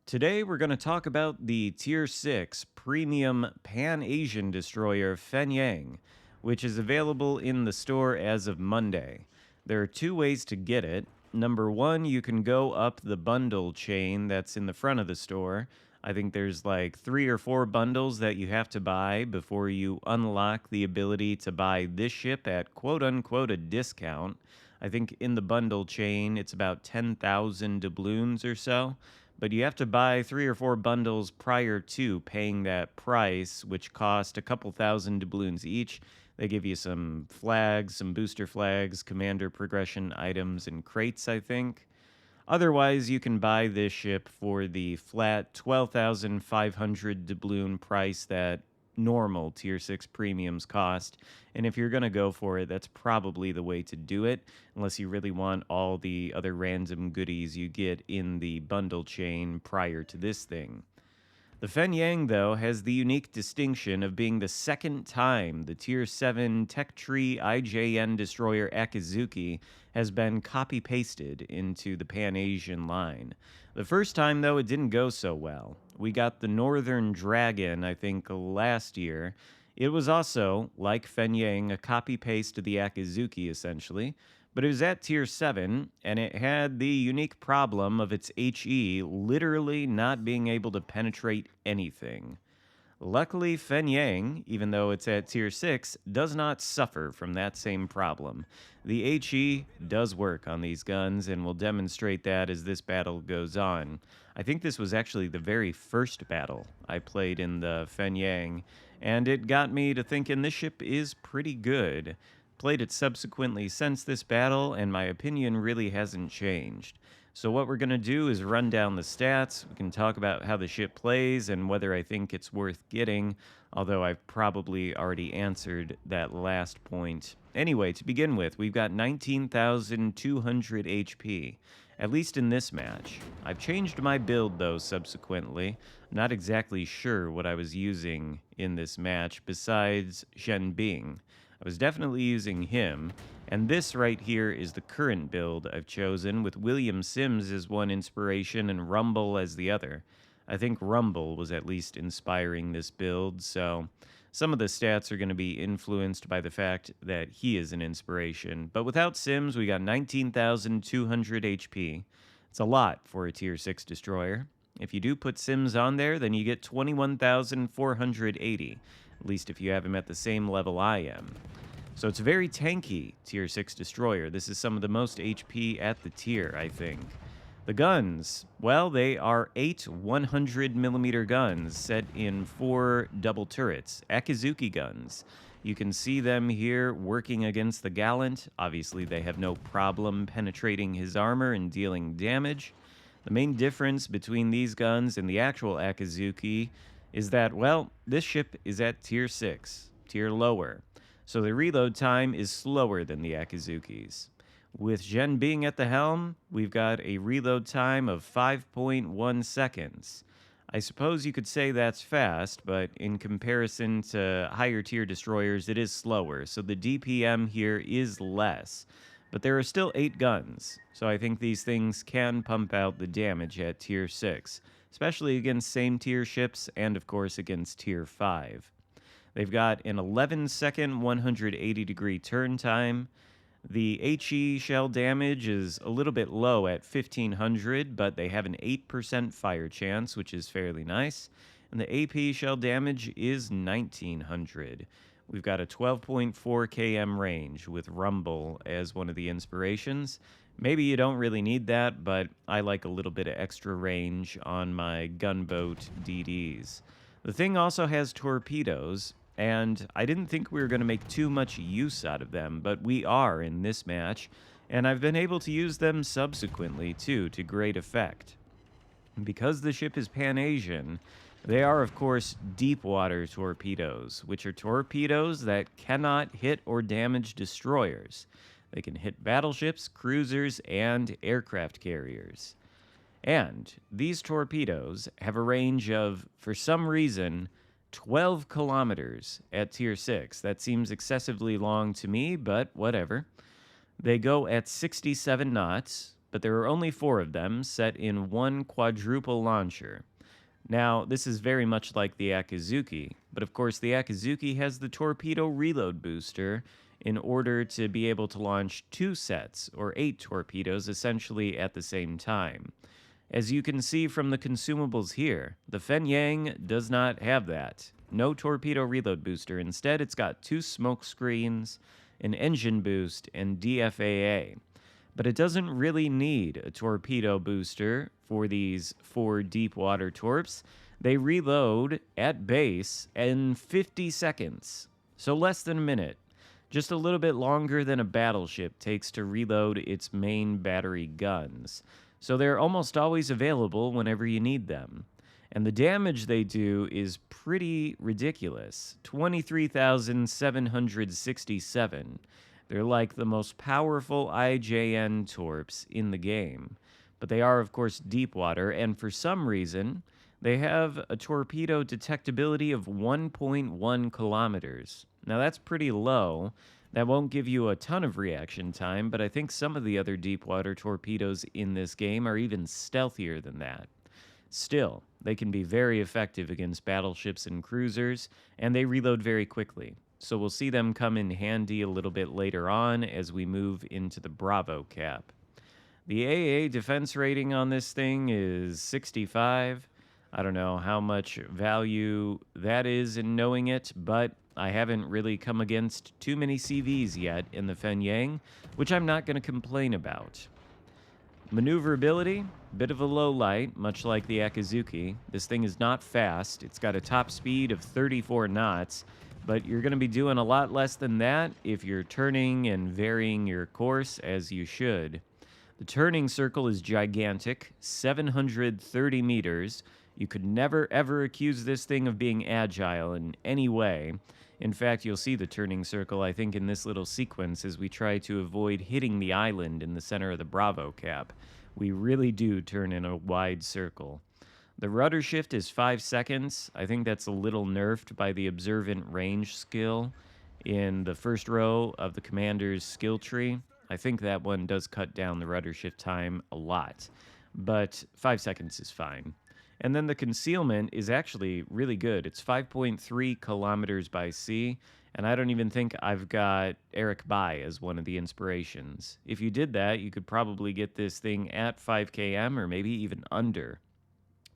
Today, we're going to talk about the Tier 6 Premium Pan Asian Destroyer Fenyang, which is available in the store as of Monday. There are two ways to get it. Number one, you can go up the bundle chain that's in the front of the store. I think there's like 3 or 4 bundles that you have to buy before you unlock the ability to buy this ship at quote unquote a discount. I think in the bundle chain, it's about 10,000 doubloons or so, but you have to buy 3 or 4 bundles prior to paying that price, which cost a couple thousand doubloons each. They give you some flags, some booster flags, commander progression items, and crates, I think. Otherwise, you can buy this ship for the flat 12,500 doubloon price that normal Tier 6 premiums cost. And if you're going to go for it, that's probably the way to do it, unless you really want all the other random goodies you get in the bundle chain prior to this thing. The Fenyang, though, has the unique distinction of being the second time the Tier 7 Tech Tree IJN destroyer Akizuki has been copy-pasted into the Pan-Asian line. The first time, though, it didn't go so well. We got the Northern Dragon, I think, last year. It was also, like Fenyang, a copy-paste of the Akizuki, essentially, but it was at Tier 7, and it had the unique problem of its HE literally not being able to penetrate anything. Luckily, Fenyang, even though it's at Tier 6, does not suffer from that same problem. The HE does work on these guns, and will demonstrate that as this battle goes on. I think this was actually the very first battle I played in the Fenyang, and it got me to thinking this ship is pretty good. Played it subsequently since this battle, and my opinion really hasn't changed. So what we're going to do is run down the stats. We can talk about how the ship plays and whether I think it's worth getting, although I've probably already answered that last point. Anyway, to begin with, we've got 19,200 HP, at least in this match. I've changed my build, though, subsequently. I'm not exactly sure what I was using in this match besides Shen Bing. I was definitely using him, and this right here is the current build I've chosen, with William Sims as one inspiration and Rumble as the other. I think Rumble was at least inspiring this build, so some of the stats are going to be influenced by the fact that he is an inspiration. But without Sims, we got 19,200 HP. It's a lot for a Tier 6 destroyer. If you do put Sims on there, then you get 21,480, at least if you have him at the same level I am. So it's a very tanky Tier 6 destroyer. This is some of the most HP at the tier, I think. The guns, well, they are 8 100mm guns set in 4 double turrets, Akizuki guns. You can see them here working against the Gallant. Obviously, they have no problem penetrating his armor and dealing damage. The main difference between these guns and the actual Akizuki is that, well, this ship is at Tier 6, tier lower, so the reload time is slower than the Akizuki's. With Zhen being at the helm, we've got a reload time of 5.1 seconds. I suppose you could say that's fast, but in comparison to higher tier destroyers, it is slower, so the DPM here is less. But there are still 8 guns, so I think these things can pump out the damage at Tier 6, especially against same tier ships and, of course, against Tier 5. They've got an 11-second 180-degree turn time. The HE shell damage is a little bit low at 1,500, but they have an 8% fire chance, which is fairly nice. And the AP shell damage is 1,900. We've got a 12.4 km range with Rumble as one of the inspirations. Maybe you don't really need that, but I like a little bit of extra range on my gunboat DDs. The thing also has torpedoes, and I didn't think we were going to make too much use out of them, but we are in this match, and I've been able to use them subsequently, too, to great effect. Because the ship is Pan-Asian, they are, of course, deep water torpedoes, which are torpedoes that cannot hit or damage destroyers. They can hit battleships, cruisers, and aircraft carriers. And these torpedoes have a range of, for some reason, 12 kilometers at Tier 6. That seems excessively long to me, but whatever. They go at 67 knots, but there are only 4 of them set in one quadruple launcher. Now, this is very much like the Akizuki, but of course the Akizuki has the torpedo reload booster in order to be able to launch 2 sets, or 8 torpedoes, essentially at the same time. As you can see from the consumables here, the Fenyang does not have that. No torpedo reload booster. Instead, it's got 2 smoke screens, an engine boost, and DFAA. But it doesn't really need a torpedo booster for these 4 deep water torps. They reload at base in 50 seconds, so less than a minute. Just a little bit longer than a battleship takes to reload its main battery guns. So they're almost always available whenever you need them. And the damage they do is pretty ridiculous. 23,767. They're like the most powerful IJN torps in the game. But they are, of course, deep water, and for some reason, they have a torpedo detectability of 1.1 kilometers. Now, that's pretty low. That won't give you a ton of reaction time, but I think some of the other deep water torpedoes in this game are even stealthier than that. Still, they can be very effective against battleships and cruisers, and they reload very quickly. So we'll see them come in handy a little bit later on as we move into the Bravo cap. The AA defense rating on this thing is 65. I don't know how much value that is in knowing it, but I haven't really come against too many CVs yet in the Fenyang, which I'm not going to complain about. Maneuverability, bit of a low light, much like the Akizuki. This thing is not fast. It's got a top speed of 34 knots, but you're going to be doing a lot less than that if you're turning and varying your course as you should. The turning circle is gigantic, 730 meters. You could never, ever accuse this thing of being agile in any way. In fact, you'll see the turning circle, I think, in this little sequence as we try to avoid hitting the island in the center of the Bravo cap. We really do turn in a wide circle. The rudder shift is 5 seconds. I think that's a little nerfed by the observant range skill in the first row of the commander's skill tree. I think that one does cut down the rudder shift time a lot, but 5 seconds is fine. And then the concealment is actually really good. It's 5.3 kilometers by sea, and I don't even think I've got Eric Bai as one of the inspirations. If you did that, you could probably get this thing at 5 km or maybe even under.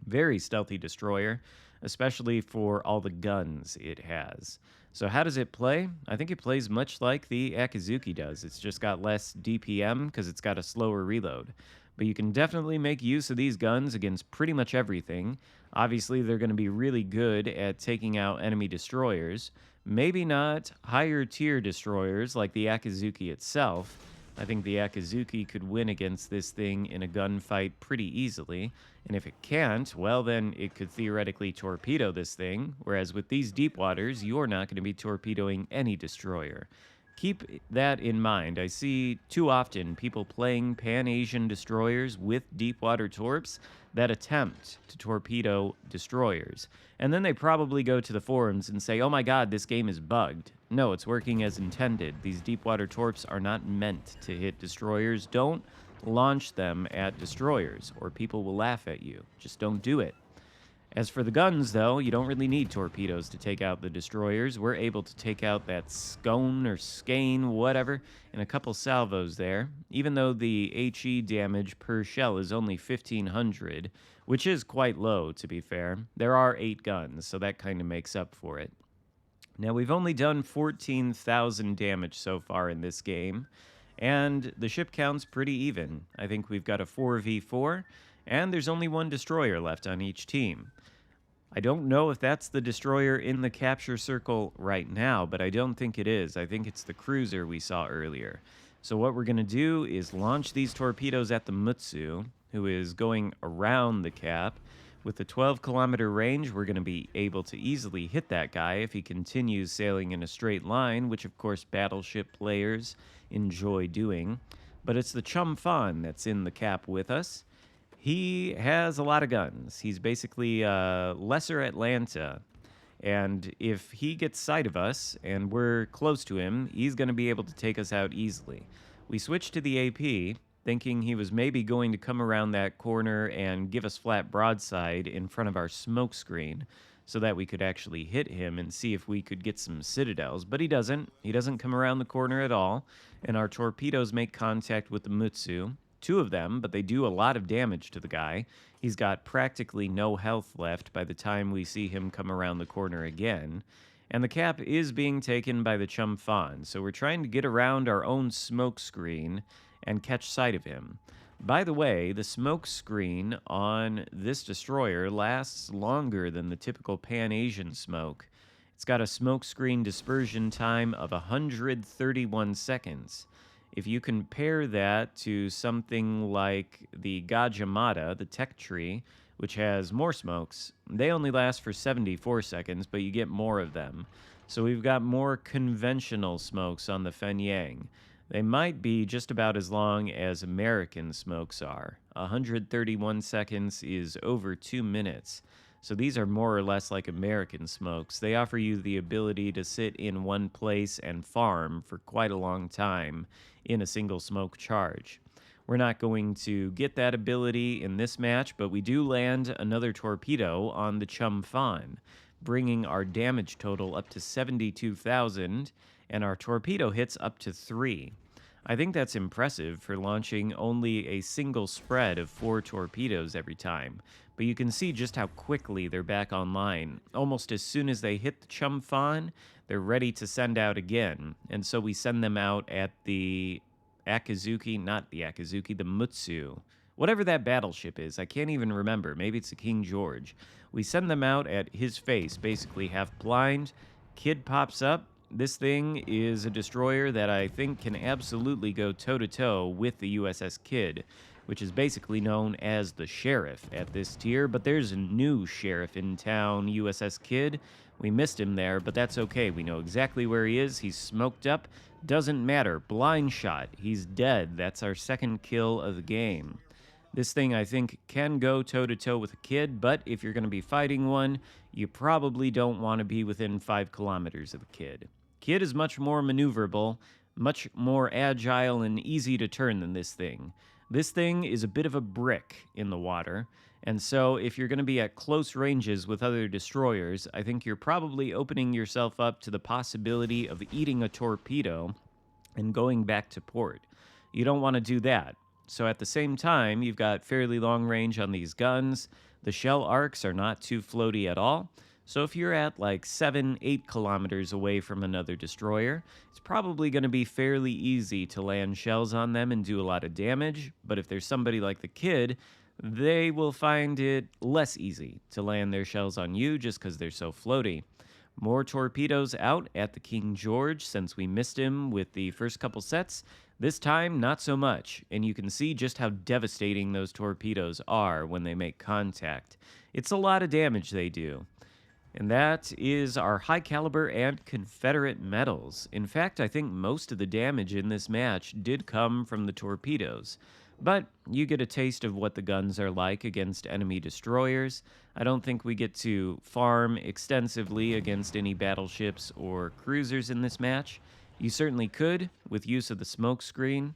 Very stealthy destroyer, especially for all the guns it has. So how does it play? I think it plays much like the Akizuki does. It's just got less DPM because it's got a slower reload. But you can definitely make use of these guns against pretty much everything. Obviously, they're going to be really good at taking out enemy destroyers. Maybe not higher tier destroyers like the Akizuki itself. I think the Akizuki could win against this thing in a gunfight pretty easily. And if it can't, well, then it could theoretically torpedo this thing. Whereas with these deep waters, you're not going to be torpedoing any destroyer. Keep that in mind. I see too often people playing Pan-Asian destroyers with deep-water torps that attempt to torpedo destroyers. And then they probably go to the forums and say, oh my god, this game is bugged. No, it's working as intended. These deep-water torps are not meant to hit destroyers. Don't launch them at destroyers, or people will laugh at you. Just don't do it. As for the guns, though, you don't really need torpedoes to take out the destroyers. We're able to take out that Scone or Skane, whatever, in a couple salvos there, even though the HE damage per shell is only 1,500, which is quite low, to be fair. There are 8 guns, so that kind of makes up for it. Now, we've only done 14,000 damage so far in this game, and the ship count's pretty even. I think we've got a 4v4, and there's only 1 destroyer left on each team. I don't know if that's the destroyer in the capture circle right now, but I don't think it is. I think it's the cruiser we saw earlier. So what we're going to do is launch these torpedoes at the Mutsu, who is going around the cap. With the 12-kilometer range, we're going to be able to easily hit that guy if he continues sailing in a straight line, which of course battleship players enjoy doing. But it's the Chum Fan that's in the cap with us. He has a lot of guns. He's basically lesser Atlanta. And if he gets sight of us and we're close to him, he's going to be able to take us out easily. We switch to the AP, thinking he was maybe going to come around that corner and give us flat broadside in front of our smoke screen so that we could actually hit him and see if we could get some citadels. But he doesn't. He doesn't come around the corner at all, and our torpedoes make contact with the Mutsu. Two of them, but they do a lot of damage to the guy. He's got practically no health left by the time we see him come around the corner again. And the cap is being taken by the Chum Fan, so we're trying to get around our own smoke screen and catch sight of him. By the way, the smoke screen on this destroyer lasts longer than the typical Pan-Asian smoke. It's got a smoke screen dispersion time of 131 seconds. If you compare that to something like the Gajamata, the tech tree, which has more smokes, they only last for 74 seconds, but you get more of them. So we've got more conventional smokes on the Fenyang. They might be just about as long as American smokes are. 131 seconds is over 2 minutes. So these are more or less like American smokes. They offer you the ability to sit in one place and farm for quite a long time in a single smoke charge. We're not going to get that ability in this match, but we do land another torpedo on the Chum Fan, bringing our damage total up to 72,000, and our torpedo hits up to 3. I think that's impressive for launching only a single spread of 4 torpedoes every time, but you can see just how quickly they're back online. Almost as soon as they hit the Chum Fan, they're ready to send out again, and so we send them out at the Akizuki, not the Akizuki, the Mutsu. Whatever that battleship is, I can't even remember. Maybe it's the King George. We send them out at his face, basically half blind. Kid pops up. This thing is a destroyer that I think can absolutely go toe-to-toe with the USS Kidd, which is basically known as the Sheriff at this tier, but there's a new Sheriff in town, USS Kidd. We missed him there, but that's okay. We know exactly where he is. He's smoked up. Doesn't matter. Blind shot. He's dead. That's our second kill of the game. This thing, I think, can go toe-to-toe with a Kidd, but if you're going to be fighting one, you probably don't want to be within 5 kilometers of the Kidd. Kidd is much more maneuverable, much more agile and easy to turn than this thing. This thing is a bit of a brick in the water, and so if you're going to be at close ranges with other destroyers, I think you're probably opening yourself up to the possibility of eating a torpedo and going back to port. You don't want to do that. So at the same time, you've got fairly long range on these guns. The shell arcs are not too floaty at all. So if you're at like 7-8 kilometers away from another destroyer, it's probably going to be fairly easy to land shells on them and do a lot of damage. But if there's somebody like the Kidd, they will find it less easy to land their shells on you just because they're so floaty. More torpedoes out at the King George since we missed him with the first couple sets. This time, not so much, and you can see just how devastating those torpedoes are when they make contact. It's a lot of damage they do. And that is our high caliber and Confederate medals. In fact, I think most of the damage in this match did come from the torpedoes. But you get a taste of what the guns are like against enemy destroyers. I don't think we get to farm extensively against any battleships or cruisers in this match. You certainly could with use of the smoke screen.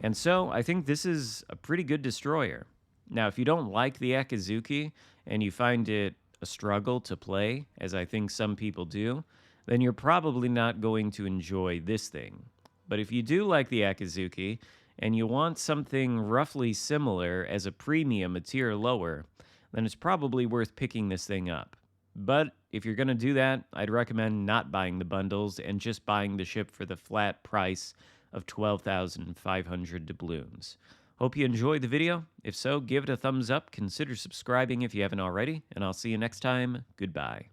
And so I think this is a pretty good destroyer. Now, if you don't like the Akizuki and you find it a struggle to play, as I think some people do, then you're probably not going to enjoy this thing. But if you do like the Akizuki, and you want something roughly similar as a premium, a tier lower, then it's probably worth picking this thing up. But if you're going to do that, I'd recommend not buying the bundles and just buying the ship for the flat price of 12,500 doubloons. Hope you enjoyed the video. If so, give it a thumbs up, consider subscribing if you haven't already, and I'll see you next time. Goodbye.